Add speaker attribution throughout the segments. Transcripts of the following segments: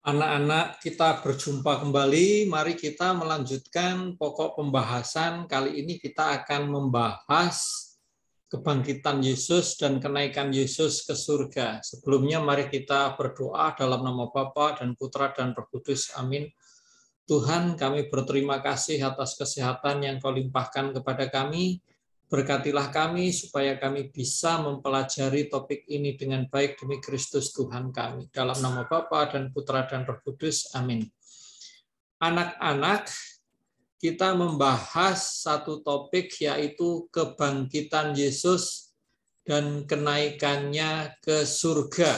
Speaker 1: Anak-anak, kita berjumpa kembali. Mari kita melanjutkan pokok pembahasan. Kali ini kita akan membahas kebangkitan Yesus dan kenaikan Yesus ke surga. Sebelumnya mari kita berdoa dalam nama Bapa dan Putra dan Roh Kudus. Amin. Tuhan, kami berterima kasih atas kesehatan yang Kau limpahkan kepada kami. Berkatilah kami supaya kami bisa mempelajari topik ini dengan baik demi Kristus Tuhan kami. Dalam nama Bapa dan Putra dan Roh Kudus. Amin. Anak-anak, kita membahas satu topik yaitu kebangkitan Yesus dan kenaikannya ke surga.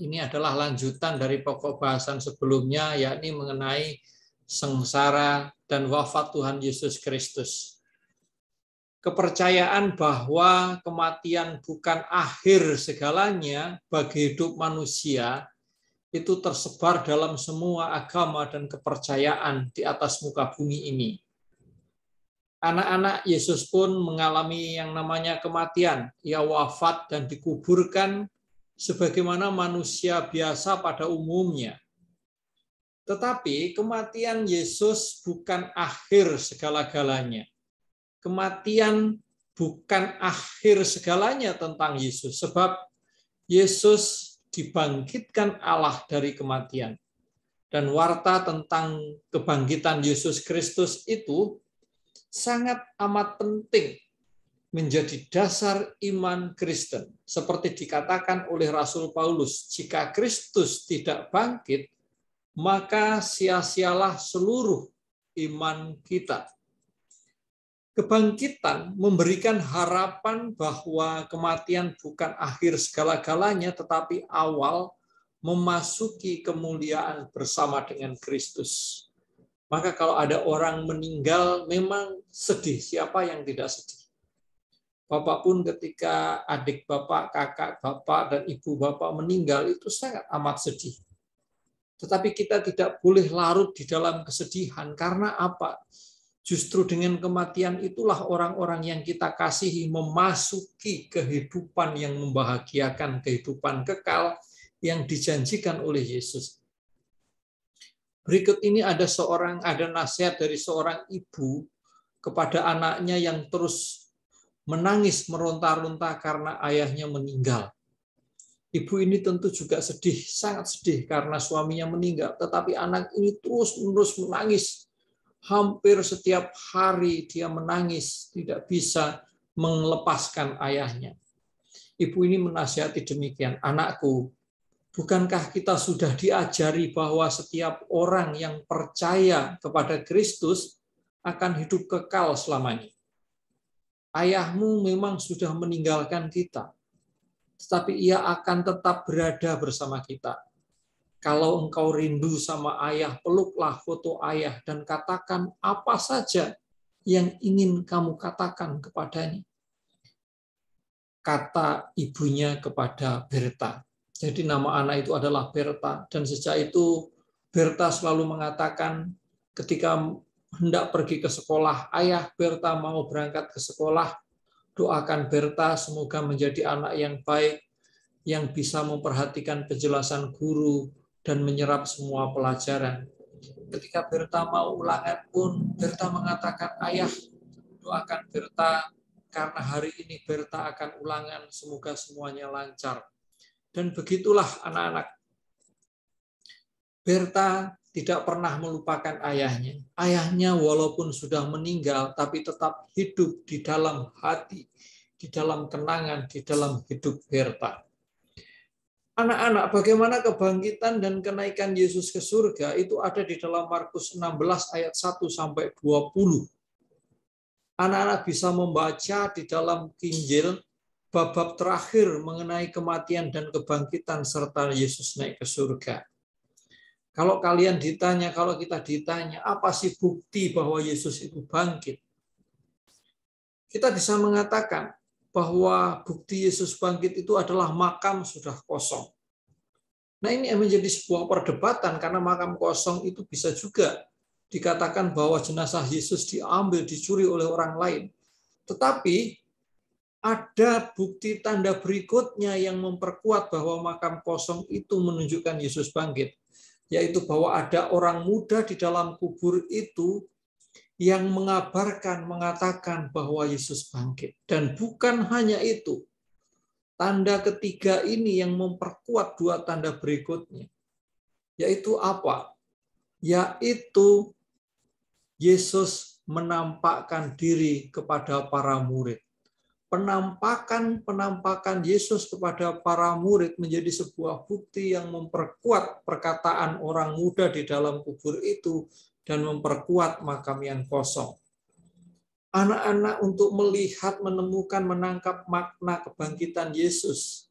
Speaker 1: Ini adalah lanjutan dari pokok bahasan sebelumnya, yakni mengenai sengsara dan wafat Tuhan Yesus Kristus. Kepercayaan bahwa kematian bukan akhir segalanya bagi hidup manusia itu tersebar dalam semua agama dan kepercayaan di atas muka bumi ini. Anak-anak Yesus pun mengalami yang namanya kematian. Ia wafat dan dikuburkan sebagaimana manusia biasa pada umumnya. Tetapi kematian Yesus bukan akhir segala-galanya. Kematian bukan akhir segalanya tentang Yesus, sebab Yesus dibangkitkan Allah dari kematian. Dan warta tentang kebangkitan Yesus Kristus itu sangat amat penting menjadi dasar iman Kristen. Seperti dikatakan oleh Rasul Paulus, jika Kristus tidak bangkit, maka sia-sialah seluruh iman kita. Kebangkitan memberikan harapan bahwa kematian bukan akhir segala-galanya, tetapi awal memasuki kemuliaan bersama dengan Kristus. Maka kalau ada orang meninggal, memang sedih. Siapa yang tidak sedih? Bapak pun ketika adik Bapak, kakak Bapak, dan ibu Bapak meninggal, itu sangat amat sedih. Tetapi kita tidak boleh larut di dalam kesedihan. Karena apa? Justru dengan kematian itulah orang-orang yang kita kasihi memasuki kehidupan yang membahagiakan, kehidupan kekal yang dijanjikan oleh Yesus. Berikut ini ada nasihat dari seorang ibu kepada anaknya yang terus menangis meronta-ronta karena ayahnya meninggal. Ibu ini tentu juga sedih, sangat sedih karena suaminya meninggal, tetapi anak ini terus-menerus menangis. Hampir setiap hari dia menangis, tidak bisa melepaskan ayahnya. Ibu ini menasihati demikian, anakku, bukankah kita sudah diajari bahwa setiap orang yang percaya kepada Kristus akan hidup kekal selamanya? Ayahmu memang sudah meninggalkan kita, tetapi ia akan tetap berada bersama kita. Kalau engkau rindu sama ayah, peluklah foto ayah dan katakan apa saja yang ingin kamu katakan kepadanya. Kata ibunya kepada Berta. Jadi nama anak itu adalah Berta. Dan sejak itu Berta selalu mengatakan ketika hendak pergi ke sekolah, ayah Berta mau berangkat ke sekolah, doakan Berta semoga menjadi anak yang baik, yang bisa memperhatikan penjelasan guru, dan menyerap semua pelajaran. Ketika Berta mau ulangan pun, Berta mengatakan, ayah, doakan Berta, karena hari ini Berta akan ulangan, semoga semuanya lancar. Dan begitulah anak-anak. Berta tidak pernah melupakan ayahnya. Ayahnya walaupun sudah meninggal, tapi tetap hidup di dalam hati, di dalam kenangan, di dalam hidup Berta. Anak-anak, bagaimana kebangkitan dan kenaikan Yesus ke surga itu ada di dalam Markus 16 ayat 1-20. Anak-anak bisa membaca di dalam Injil bab terakhir mengenai kematian dan kebangkitan serta Yesus naik ke surga. Kalau kita ditanya, apa sih bukti bahwa Yesus itu bangkit? Kita bisa mengatakan bahwa bukti Yesus bangkit itu adalah makam sudah kosong. Nah, ini menjadi sebuah perdebatan karena makam kosong itu bisa juga dikatakan bahwa jenazah Yesus diambil, dicuri oleh orang lain. Tetapi ada bukti tanda berikutnya yang memperkuat bahwa makam kosong itu menunjukkan Yesus bangkit, yaitu bahwa ada orang muda di dalam kubur itu yang mengatakan bahwa Yesus bangkit. Dan bukan hanya itu, tanda ketiga ini yang memperkuat dua tanda berikutnya, yaitu apa? Yaitu Yesus menampakkan diri kepada para murid. Penampakan Yesus kepada para murid menjadi sebuah bukti yang memperkuat perkataan orang muda di dalam kubur itu dan memperkuat makam yang kosong. Anak-anak, untuk melihat, menemukan, menangkap makna kebangkitan Yesus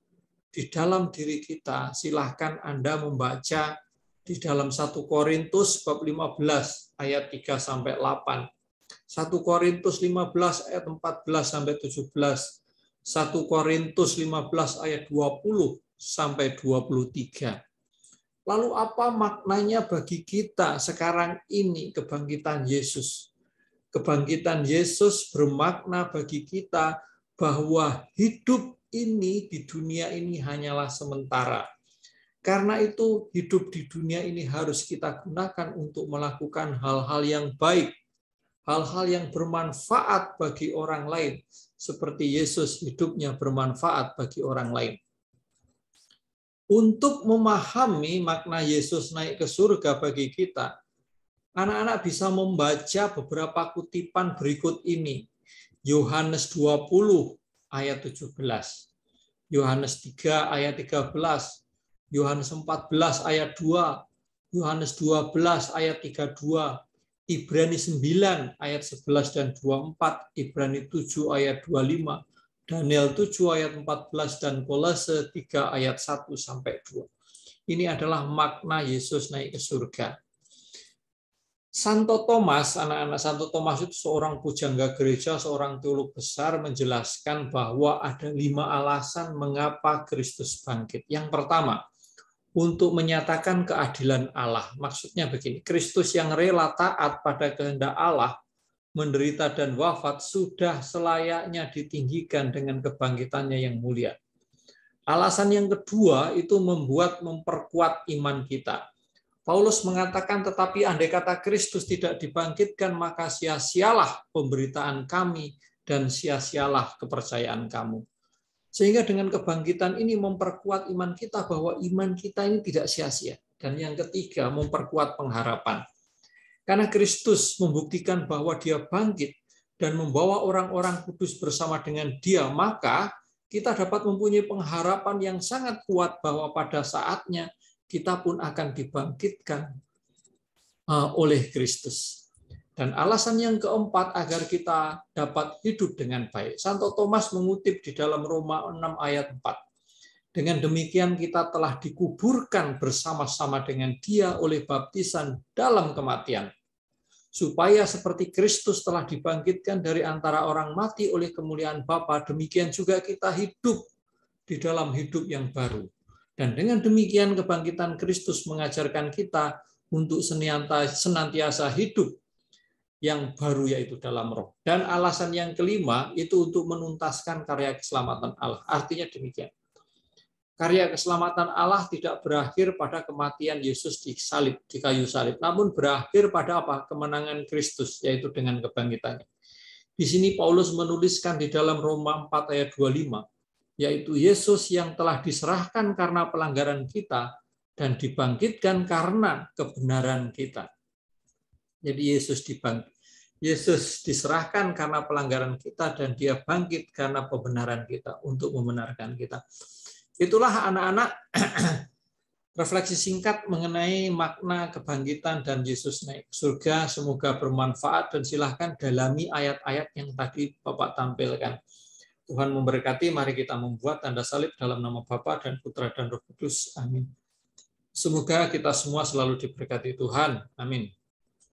Speaker 1: di dalam diri kita, silahkan Anda membaca di dalam 1 Korintus bab 15 ayat 3-8. 1 Korintus 15 ayat 14-17, 1 Korintus 15 ayat 20-23. Lalu apa maknanya bagi kita sekarang ini kebangkitan Yesus? Kebangkitan Yesus bermakna bagi kita bahwa hidup ini di dunia ini hanyalah sementara. Karena itu hidup di dunia ini harus kita gunakan untuk melakukan hal-hal yang baik, hal-hal yang bermanfaat bagi orang lain, seperti Yesus hidupnya bermanfaat bagi orang lain. Untuk memahami makna Yesus naik ke surga bagi kita, anak-anak bisa membaca beberapa kutipan berikut ini. Yohanes 20 ayat 17, Yohanes 3 ayat 13, Yohanes 14 ayat 2, Yohanes 12 ayat 32, Ibrani 9 ayat 11 dan 24, Ibrani 7 ayat 25, Daniel 7 ayat 14, dan Kolose 3 ayat 1-2. Ini adalah makna Yesus naik ke surga. Santo Thomas, anak-anak, Santo Thomas itu seorang pujangga gereja, seorang teolog besar, menjelaskan bahwa ada 5 alasan mengapa Kristus bangkit. Yang pertama, untuk menyatakan keadilan Allah. Maksudnya begini, Kristus yang rela taat pada kehendak Allah, menderita dan wafat, sudah selayaknya ditinggikan dengan kebangkitannya yang mulia. Alasan yang kedua itu memperkuat iman kita. Paulus mengatakan, tetapi andai kata Kristus tidak dibangkitkan, maka sia-sialah pemberitaan kami dan sia-sialah kepercayaan kamu. Sehingga dengan kebangkitan ini memperkuat iman kita bahwa iman kita ini tidak sia-sia. Dan yang ketiga, memperkuat pengharapan. Karena Kristus membuktikan bahwa Dia bangkit dan membawa orang-orang kudus bersama dengan Dia, maka kita dapat mempunyai pengharapan yang sangat kuat bahwa pada saatnya kita pun akan dibangkitkan oleh Kristus. Dan alasan yang keempat agar kita dapat hidup dengan baik. Santo Thomas mengutip di dalam Roma 6 ayat 4. Dengan demikian kita telah dikuburkan bersama-sama dengan Dia oleh baptisan dalam kematian. Supaya seperti Kristus telah dibangkitkan dari antara orang mati oleh kemuliaan Bapa, demikian juga kita hidup di dalam hidup yang baru. Dan dengan demikian kebangkitan Kristus mengajarkan kita untuk senantiasa hidup yang baru, yaitu dalam roh. Dan alasan yang kelima itu untuk menuntaskan karya keselamatan Allah. Artinya demikian. Karya keselamatan Allah tidak berakhir pada kematian Yesus di kayu salib, namun berakhir pada apa? Kemenangan Kristus, yaitu dengan kebangkitannya. Di sini Paulus menuliskan di dalam Roma 4 ayat 25, yaitu Yesus yang telah diserahkan karena pelanggaran kita dan dibangkitkan karena kebenaran kita. Jadi Yesus diserahkan karena pelanggaran kita dan Dia bangkit karena pembenaran kita, untuk membenarkan kita. Itulah anak-anak refleksi singkat mengenai makna kebangkitan dan Yesus naik ke surga. Semoga bermanfaat dan silahkan dalami ayat-ayat yang tadi Bapak tampilkan. Tuhan memberkati, mari kita membuat tanda salib dalam nama Bapa dan Putra dan Roh Kudus. Amin. Semoga kita semua selalu diberkati Tuhan. Amin.